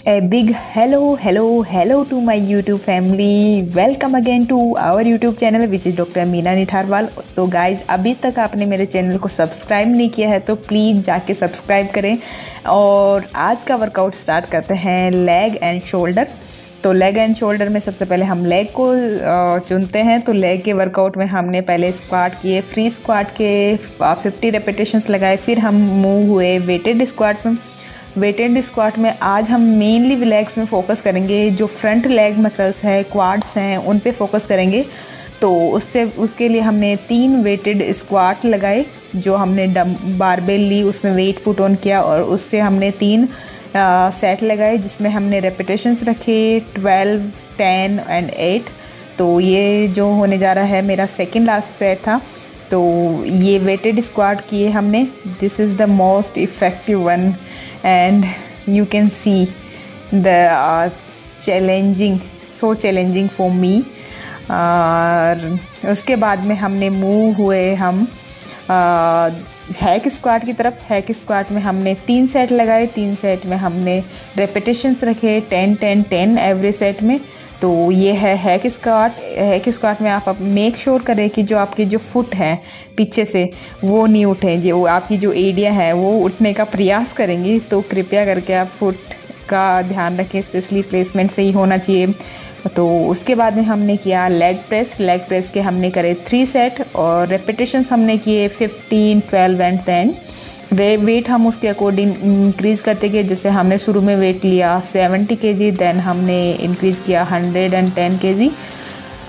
A big hello to my YouTube family. Welcome again to our YouTube channel which is doctor Meena Nitharwal. तो guys अभी तक आपने मेरे channel को सब्सक्राइब नहीं किया है तो प्लीज़ जाके सब्सक्राइब करें। और आज का वर्कआउट स्टार्ट करते हैं लेग एंड शोल्डर। तो लेग एंड शोल्डर में सबसे पहले हम लेग को चुनते हैं। तो लेग के वर्कआउट में हमने पहले स्क्वाट किए, फ्री स्क्वाट के 50 रेपिटेशंस लगाए, फिर हम मूव हुए वेटेड स्क्वाट में। वेटेड स्क्वाट में आज हम मेनली लेग्स में फ़ोकस करेंगे। जो फ्रंट लेग मसल्स हैं, क्वाड्स हैं, उन पे फोकस करेंगे। तो उसके लिए हमने 3 वेटेड स्क्वाट लगाए। जो हमने बारबेल ली, उसमें वेट पुट ऑन किया और उससे हमने 3 सेट लगाए जिसमें हमने रेपिटेशंस रखे 12, 10 एंड 8। तो ये जो होने जा रहा है मेरा सेकेंड लास्ट सेट था। तो ये वेटेड स्क्वाट किए हमने। This is the most effective one and you can see the so challenging for me। उसके बाद में हमने मूव हुए हम हैक स्क्वाट की तरफ। हैक स्क्वाट में हमने 3 सेट लगाए। 3 सेट में हमने रेपिटेशंस रखे 10 10 10 एवरी सेट में। तो ये है हैक स्क्वाट। हैक स्क्वाट में आप मेक श्योर करें कि जो आपके जो फुट हैं पीछे से वो नहीं उठें। जो आपकी जो एरिया है वो उठने का प्रयास करेंगी। तो कृपया करके आप फुट का ध्यान रखें, स्पेशली प्लेसमेंट सही होना चाहिए। तो उसके बाद में हमने किया लेग प्रेस। लेग प्रेस के हमने करे 3 सेट और रेपिटेशंस हमने किए 15, 12 एंड 10। वेट हम उसके अकॉर्डिंग इंक्रीज़ करते गए। जैसे हमने शुरू में वेट लिया 70 kg, देन हमने इंक्रीज़ किया 110 kg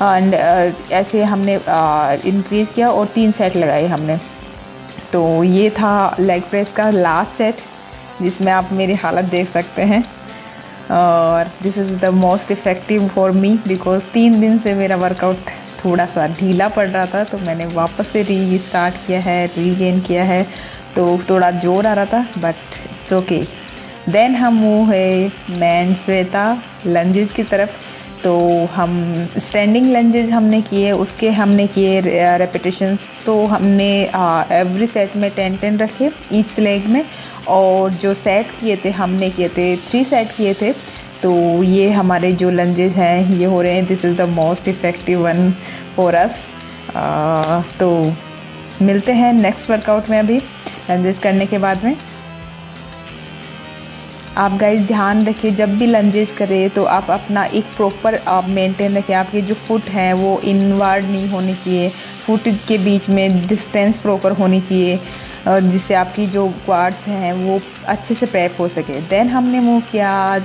एंड ऐसे हमने इंक्रीज़ किया और 3 सेट लगाए हमने। तो ये था लेग प्रेस का लास्ट सेट जिसमें आप मेरी हालत देख सकते हैं। और this is the most effective for me because 3 दिन से मेरा वर्कआउट थोड़ा सा ढीला पड़ रहा था। तो मैंने वापस से रीस्टार्ट किया है, रीगेन किया है। तो थोड़ा जोर आ रहा था बट इट्स ओके। देन हम मूव है मैन श्वेता लंजेस की तरफ। तो हम स्टैंडिंग लंजेस हमने किए, उसके हमने किए रेपिटेशंस। तो हमने एवरी सेट में 10 10 रखे ईच लेग में। और जो सेट किए थे हमने किए थे 3 सेट किए थे। तो ये हमारे जो लंजेस हैं ये हो रहे हैं। This is the most effective one for us. तो मिलते हैं नेक्स्ट वर्कआउट में। अभी लंजेस करने के बाद में आप गाइस ध्यान रखिए, जब भी लंजेस करें तो आप अपना एक प्रॉपर आप मेंटेन रखें। आपके जो फुट हैं वो इनवर्ड नहीं होनी चाहिए, फुट के बीच में डिस्टेंस प्रॉपर होनी चाहिए जिससे आपकी जो क्वाड्स हैं वो अच्छे से प्रेप हो सके। देन हमने मूव किया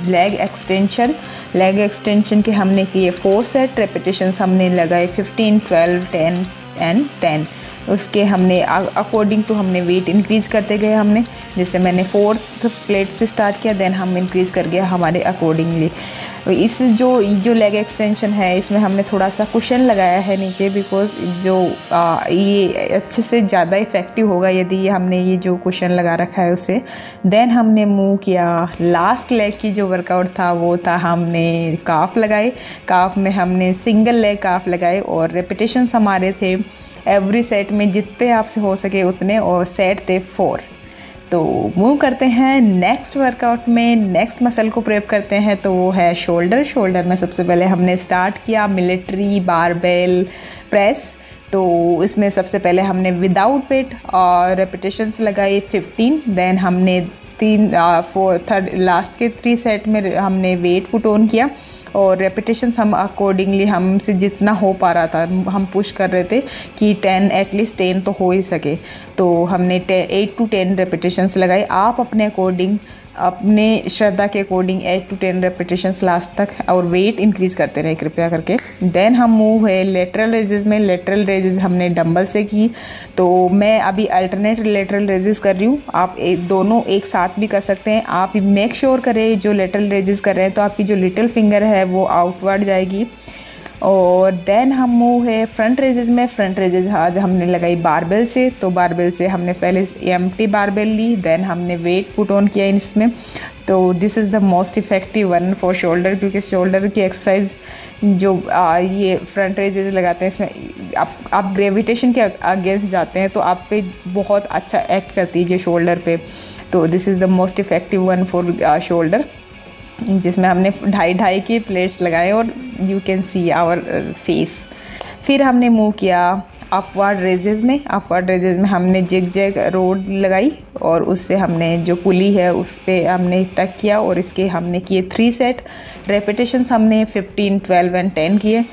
लेग एक्सटेंशन। लेग एक्सटेंशन के हमने किए 4 सेट। रेपिटेशंस हमने लगाए 15, 12, 10 एंड 10। उसके हमने अकॉर्डिंग टू हमने वेट इंक्रीज़ करते गए। हमने जैसे मैंने 4th प्लेट से स्टार्ट किया, देन हम इंक्रीज़ कर गया हमारे अकॉर्डिंगली। इस जो लेग एक्सटेंशन है इसमें हमने थोड़ा सा कुशन लगाया है नीचे बिकॉज जो ये अच्छे से ज़्यादा इफ़ेक्टिव होगा यदि हमने ये जो कुशन लगा रखा है उससे। देन हमने मूव किया लास्ट लेग की जो वर्कआउट था वो था हमने काफ लगाए। काफ में हमने सिंगल लेग काफ लगाए और रेपिटेशंस हमारे थे एवरी सेट में जितने आपसे हो सके उतने, और सेट थे 4। तो मूव करते हैं नेक्स्ट वर्कआउट में, नेक्स्ट मसल को प्रेप करते हैं। तो वो है शोल्डर। शोल्डर में सबसे पहले हमने स्टार्ट किया मिलिट्री बारबेल प्रेस। तो इसमें सबसे पहले हमने विदाउट वेट और रेपिटेशंस लगाई 15। देन हमने 3 लास्ट के 3 सेट में हमने वेट पुट ऑन किया और रेपिटेशंस हम अकॉर्डिंगली हमसे जितना हो पा रहा था हम पुश कर रहे थे कि 10 एटलीस्ट 10 तो हो ही सके। तो हमने 8 to 10 रेपिटेशंस लगाए। आप अपने अकॉर्डिंग अपने श्रद्धा के अकॉर्डिंग 8 to 10 रेपिटेशंस लास्ट तक और वेट इंक्रीज़ करते रहे कृपया करके। देन हम मूव है लेटरल रेजेस में। लेटरल रेजेस हमने डंबल से की। तो मैं अभी अल्टरनेट लेटरल रेजेस कर रही हूँ। आप दोनों एक साथ भी कर सकते हैं। आप मेक श्योर करें जो लेटरल रेजेस कर रहे हैं तो आपकी जो लिटिल फिंगर है वो आउटवर्ड जाएगी। और देन हम मूव है फ्रंट रेजेस में। फ्रंट रेजेस आज हमने लगाई बारबेल से। तो बारबेल से हमने पहले एम्प्टी बारबेल ली, देन हमने वेट पुट ऑन किया इसमें। तो this is the most effective one for shoulder क्योंकि शोल्डर की एक्सरसाइज जो ये फ्रंट रेजेस लगाते हैं इसमें आप ग्रेविटेशन के अगेंस्ट जाते हैं तो आप पे बहुत अच्छा एक्ट करती है ये शोल्डर पे। तो this is the most effective one for shoulder. जिसमें हमने ढाई ढाई के प्लेट्स लगाए और you can see our face. फिर हमने मूव किया अपवर्ड रेजेस में हमने जिग जैग रोड लगाई और उससे हमने जो पुली है उस पर हमने टक किया और इसके हमने किए 3 सेट। रेपिटेशंस हमने 15, 12 एंड 10 किए।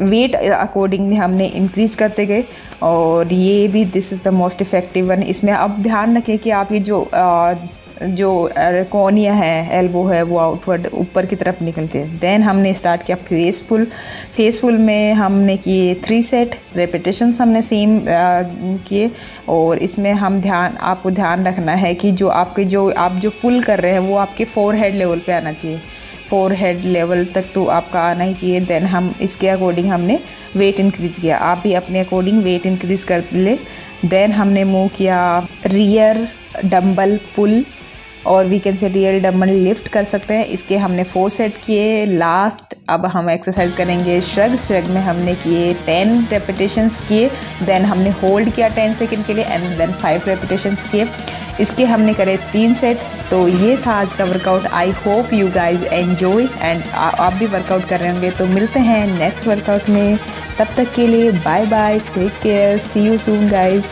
वेट अकॉर्डिंगली हमने इंक्रीज़ करते गए और ये भी this is the most effective one. इसमें अब ध्यान रखें कि आप ये जो कोनिया है, एल्बो है, वो आउटवर्ड ऊपर की तरफ निकलते हैं। देन हमने स्टार्ट किया फेस पुल में हमने किए 3 सेट। रेपिटेशंस हमने सेम किए और इसमें हम आपको ध्यान रखना है कि आप जो पुल कर रहे हैं वो आपके फोरहेड लेवल पे आना चाहिए। फोरहेड लेवल तक तो आपका आना ही चाहिए। देन हम इसके अकॉर्डिंग हमने वेट इंक्रीज़ किया। आप भी अपने अकॉर्डिंग वेट इंक्रीज़ कर ले। देन हमने मूव किया रियर डंबल पुल और we can say rear dumbbell lift कर सकते हैं। इसके हमने 4 सेट किए। लास्ट अब हम एक्सरसाइज करेंगे श्रग में हमने किए 10 रेपिटेशंस किए। देन हमने होल्ड किया 10 सेकंड के लिए एंड देन 5 रेपिटेशंस किए। इसके हमने करे 3 सेट। तो ये था आज का workout. I hope you guys enjoy and आप भी वर्कआउट कर रहे होंगे। तो मिलते हैं नेक्स्ट वर्कआउट में, तब तक के लिए bye bye, take care, see you soon guys.